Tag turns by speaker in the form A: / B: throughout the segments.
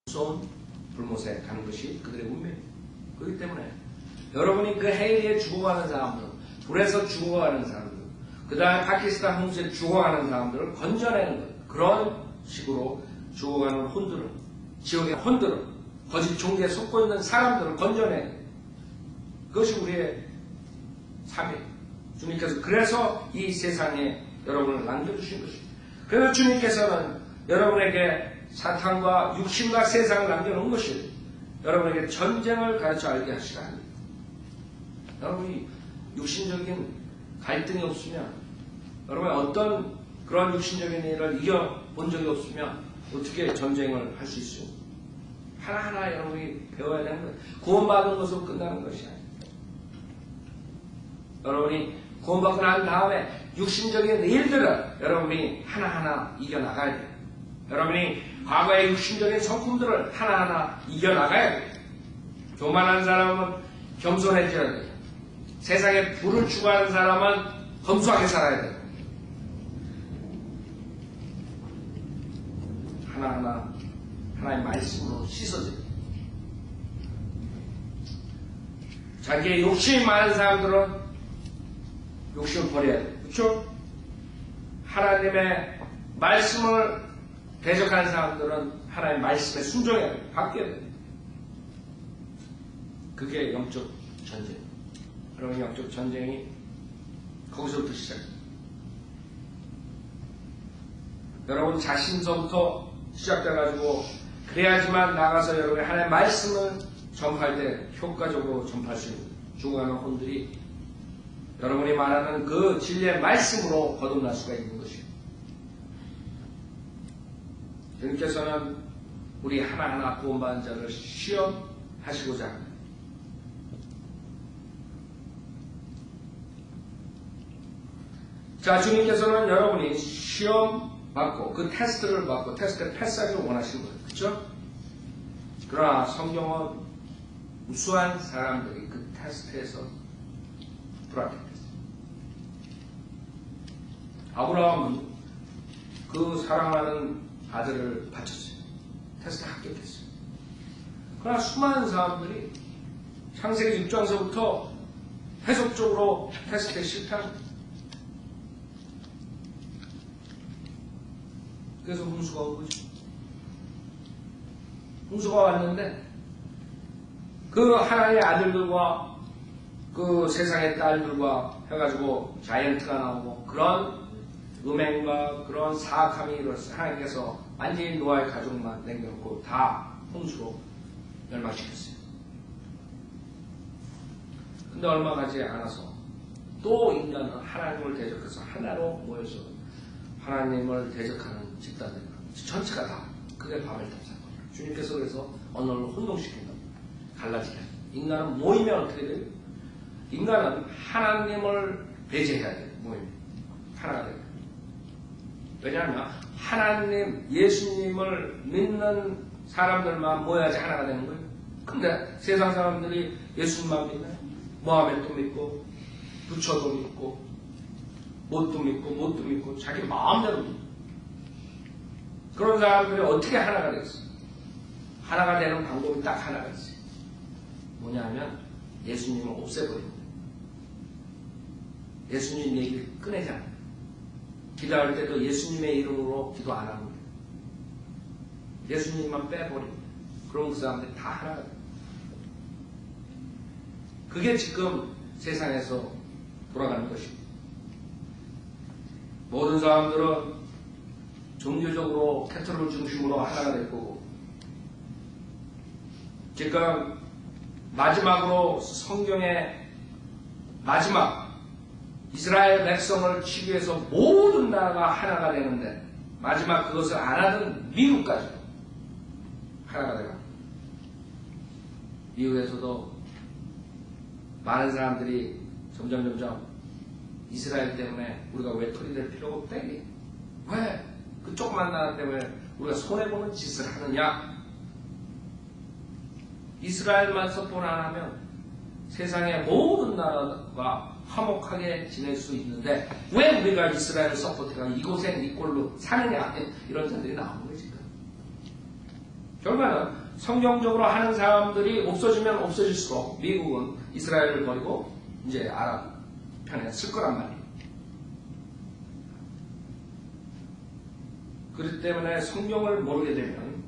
A: 무서운 불못에 가는 것이 그들의 운명입니다. 그렇기 때문에 여러분이 그 해일에 죽어가는 사람들, 불에서 죽어가는 사람들, 그 다음에 파키스탄 홍수에 죽어가는 사람들을 건져내는 것, 그런 식으로 죽어가는 혼들을, 지옥의 혼들을, 거짓 종교에 속고 있는 사람들을 건져내는 것, 그것이 우리의 삶이에요. 주님께서 그래서 이 세상에 여러분을 남겨주신 것입니다. 그래서 주님께서는 여러분에게 사탄과 육신과 세상을 남겨놓은 것이 여러분에게 전쟁을 가르쳐 알게 하시라 합니다. 여러분이 육신적인 갈등이 없으면, 여러분이 어떤 그런 육신적인 일을 이겨본 적이 없으면 어떻게 전쟁을 할 수 있어요? 하나하나 여러분이 배워야 되는 거예요. 구원받은 것으로 끝나는 것이 아닙니다. 여러분이 구원받고 난 다음에 육신적인 일들을 여러분이 하나하나 이겨나가야 돼요. 여러분이 과거의 육신적인 성품들을 하나하나 이겨나가야 돼요. 교만한 사람은 겸손해져야 돼요. 세상에 부를 추구하는 사람은 검소하게 살아야 돼요. 하나하나 하나의 말씀으로 씻어져요. 자기의 욕심이 많은 사람들은 욕심을 버려야 돼요. 그렇죠? 하나님의 말씀을 대적하는 사람들은 하나님의 말씀에 순종해야 돼요. 바뀌어야 돼요. 그게 영적 전쟁입니다. 여러분, 영적 전쟁이 거기서부터 시작합니다. 여러분 자신서부터 시작돼가지고, 그래야지만 나가서 여러분의 하나님의 말씀을 전파할 때 효과적으로 전파할 수 있는 죽어가는 혼들이 여러분이 말하는 그 진리의 말씀으로 거듭날 수가 있는 것입니다. 주님께서는 우리 하나하나 구원받은 자를 시험하시고자 합니다. 자, 주님께서는 여러분이 시험 받고 그 테스트를 받고 테스트에 패스하기를 원하시는 거예요. 그렇죠? 그러나 성경은 우수한 사람들이 그 테스트에서 불합격했어요. 아브라함은 그 사랑하는 아들을 바쳤어요. 테스트에 합격했어요. 그러나 수많은 사람들이 창세기 6장서부터 계속적으로 테스트에 실패합니다. 그래서 홍수가 온 거죠. 홍수가 왔는데 그 하나님의 아들들과 그 세상의 딸들과 해가지고 자이언트가 나오고 그런 음행과 그런 사악함이 일어났어요. 하나님께서 완전히 노아의 가족만 남겨놓고 다 홍수로 멸망시켰어요. 근데 얼마 가지 않아서 또 인간은 하나님을 대적해서 하나로 모여서 하나님을 대적하는 집단들 전체가 다 그게 바벨탑 사건이에요. 주님께서 그래서 언어를 혼동시킨다. 갈라지게. 인간은 모이면 어떻게 돼요? 인간은 하나님을 배제해야 돼요. 모이면. 하나가 돼요. 왜냐하면 하나님, 예수님을 믿는 사람들만 모여야지 하나가 되는 거예요. 근데 세상 사람들이 예수님만 믿나요? 모하메도 믿고 부처도 믿고 뭣도 믿고 자기 마음대로 믿고 그런 사람들이 어떻게 하나가 됐어요? 하나가 되는 방법이 딱 하나가 있어요. 뭐냐면 예수님을 없애버리는 거예요. 예수님 얘기를 꺼내지 않아요. 기도할 때도 예수님의 이름으로 기도 안 하는 거예요. 예수님만 빼버리는 거예요. 그럼 그 사람들이 다 하나가 돼요. 그게 지금 세상에서 돌아가는 것입니다. 모든 사람들은 종교적으로 캐톨릭 중심으로 하나가 될 거고, 지금 마지막으로 성경의 마지막 이스라엘 백성을 치기 위해서 모든 나라가 하나가 되는데 마지막 그것을 안 하던 미국까지도 하나가 되고, 미국에서도 많은 사람들이 점점 이스라엘 때문에 우리가 외톨이 될 필요가 없다. 왜? 그 조그만 나라 때문에 우리가 손해보는 짓을 하느냐? 이스라엘만 서포트 안 하면 세상의 모든 나라가 화목하게 지낼 수 있는데 왜 우리가 이스라엘을 서포트해가 이곳엔 이꼴로 사느냐? 이런 사람들이 나오는 거지. 결과는 성경적으로 하는 사람들이 없어지면 없어질수록 미국은 이스라엘을 버리고 이제 아랍 편에 쓸 거란 말이에요. 그렇기 때문에 성경을 모르게 되면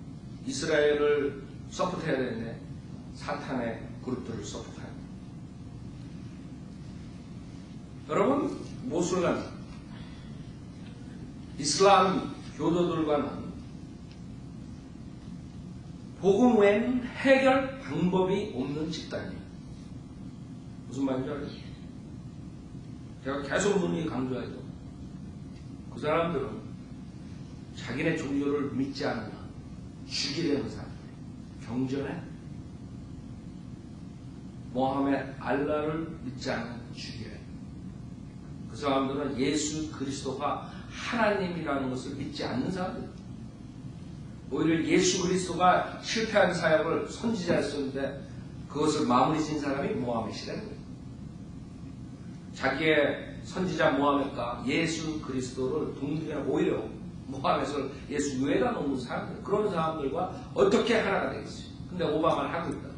A: 이스라엘을 서포트해야 되는데 사탄의 그룹들을 서포트해야 돼요. 여러분, 모슬렘, 이슬람 교도들과는 복음 외에는 해결 방법이 없는 집단이에요. 무슨 말인지 알아요? 제가 계속 문의 강조하죠. 그 사람들은 자기네 종교를 믿지 않으면 죽이려는 사람들, 경전에 모하메드 알라를 믿지 않으면 죽여요. 그 사람들은 예수 그리스도가 하나님이라는 것을 믿지 않는 사람들. 오히려 예수 그리스도가 실패한 사역을 선지자였었는데 그것을 마무리 지은 사람이 모하메드라는 거예요. 자기의 선지자 모하메드가 예수 그리스도를 동등하는 오히려 모하메드를 예수 외에다 놓는 사람들, 그런 사람들과 어떻게 하나가 되겠어요? 근데 오바마는 하고 있다.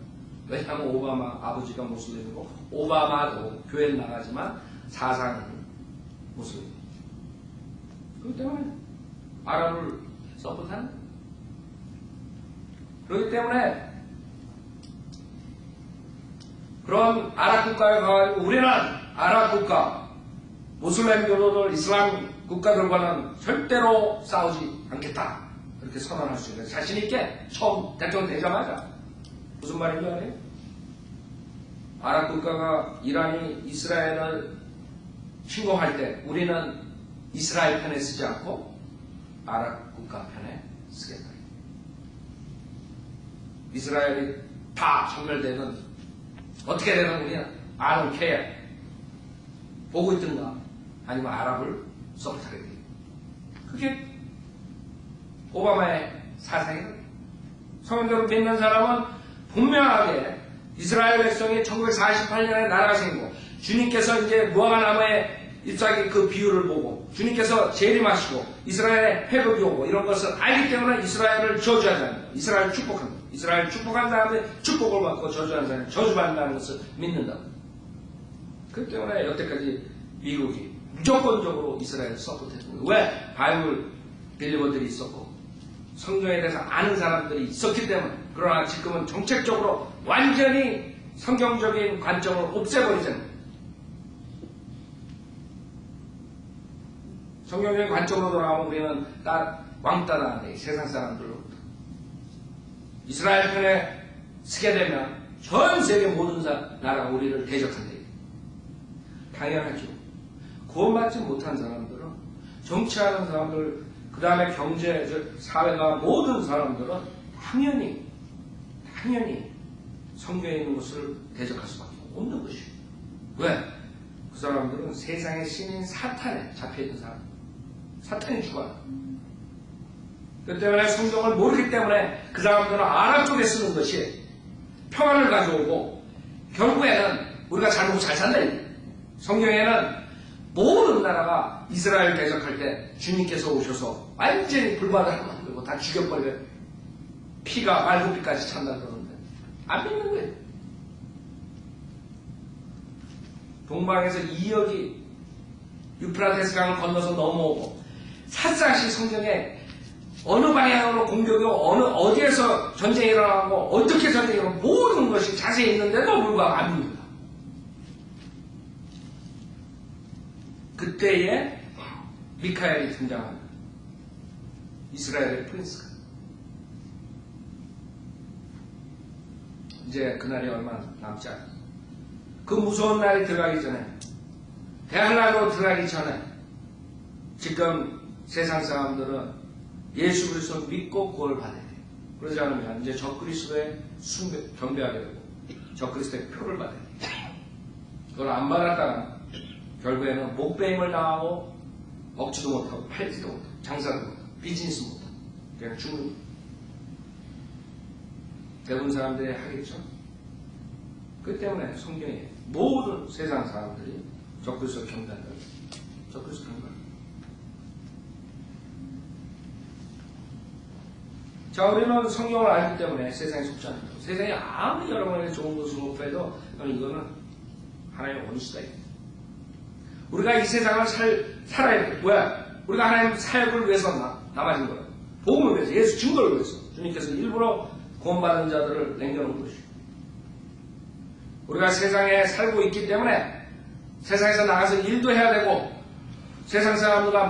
A: 왜냐하면 오바마 아버지가 모슬림이고 오바마도 교회에 나가지만 사상은 모슬림. 그렇기 때문에 아랍을 서포트하는 거예요. 그렇기 때문에 그런 아랍 국가에 가가지고 우리는 아랍 국가, 모슬렘 교도들, 이슬람 국가들과는 절대로 싸우지 않겠다. 그렇게 선언할 수 있는 자신있게 처음 대통령 되자마자 무슨 말인지 알아요? 아랍 국가가 이란이 이스라엘을 침공할 때 우리는 이스라엘 편에 쓰지 않고 아랍 국가 편에 쓰겠다. 이스라엘이 다 전멸되는 어떻게 되는 우리는 I don't care. 보고 있든가 아니면 아랍을 서포트하게 돼요. 그게 오바마의 사상이에요. 성경대로 믿는 사람은 분명하게 이스라엘 백성이 1948년에 나라가 생기고 주님께서 이제 무화과나무에 잎사귀 그 비유를 보고 주님께서 재림하시고 이스라엘에 회복이 오고 이런 것을 알기 때문에 이스라엘을 저주하잖아요. 이스라엘을 축복합니다. 이스라엘 축복한 사람이 축복을 받고 저주하는 사람이 저주받는다는 것을 믿는다. 그렇기 때문에 여태까지 미국이 무조건적으로 이스라엘을 서포트했습니다. 왜? 바이블 빌리버들이 있었고 성경에 대해서 아는 사람들이 있었기 때문에. 그러나 지금은 정책적으로 완전히 성경적인 관점을 없애버리잖아요. 성경적인 관점으로 돌아가면 우리는 왕따 당하네. 세상 사람들로부터. 이스라엘 편에 서게 되면 전 세계 모든 나라가 우리를 대적한대. 당연하죠. 구원받지 못한 사람들은, 정치하는 사람들, 그 다음에 경제, 사회가 모든 사람들은 당연히 성경에 있는 것을 대적할 수밖에 없는 것이에요. 왜? 그 사람들은 세상의 신인 사탄에 잡혀있는 사람. 사탄이 죽어요. 그 때문에 성경을 모르기 때문에 그 사람들은 아랍 쪽에 쓰는 것이 평안을 가져오고 결국에는 우리가 잘 먹고 잘 산다. 성경에는 모든 나라가 이스라엘 대적할 때 주님께서 오셔서 완전히 불바다를 만들고 다 죽여버려요. 피가 말굽이까지 찬다 그러는데 안 믿는 거예요. 동방에서 2억이 유프라테스 강을 건너서 넘어오고 샅샅이 성경에 어느 방향으로 공격이 어디에서 전쟁이 일어나고 어떻게 전쟁이 일어나고 모든 것이 자세히 있는데도 불구하고 안 믿는다. 그때에 미카엘이 등장합니다. 이스라엘의 프린스가. 이제 그날이 얼마 남지 않아요. 그 무서운 날이 들어가기 전에, 대한민국으로 들어가기 전에 지금 세상 사람들은 예수 그리스도 믿고 구원을 받아야 돼요. 그러지 않으면 이제 적그리스도에 경배하게 되고 적그리스도의 표를 받아야 돼요. 그걸 안 받았다가 결국에는 목배임을 당하고 먹지도 못하고 팔지도 못하고 장사도 못하고 비즈니스 못하고 그냥 죽는. 대부분 사람들이 하겠죠. 그 때문에 성경에 모든 세상 사람들이 적그리스도 경배한다. 적그리스도 경배한다. 자, 우리는 성경을 알기 때문에 세상에 속지 않는다. 세상에 아무리 여러분에게 좋은 것을 목표해도 이거는 하나님의 원수다. 우리가 이 세상을 살아야 돼. 왜? 우리가 하나님 사역을 위해서 남아진 거예요. 복음을 위해서, 예수 증거를 위해서. 주님께서 일부러 구원받은 자들을 남겨놓은 것이죠. 우리가 세상에 살고 있기 때문에 세상에서 나가서 일도 해야 되고 세상 사람들과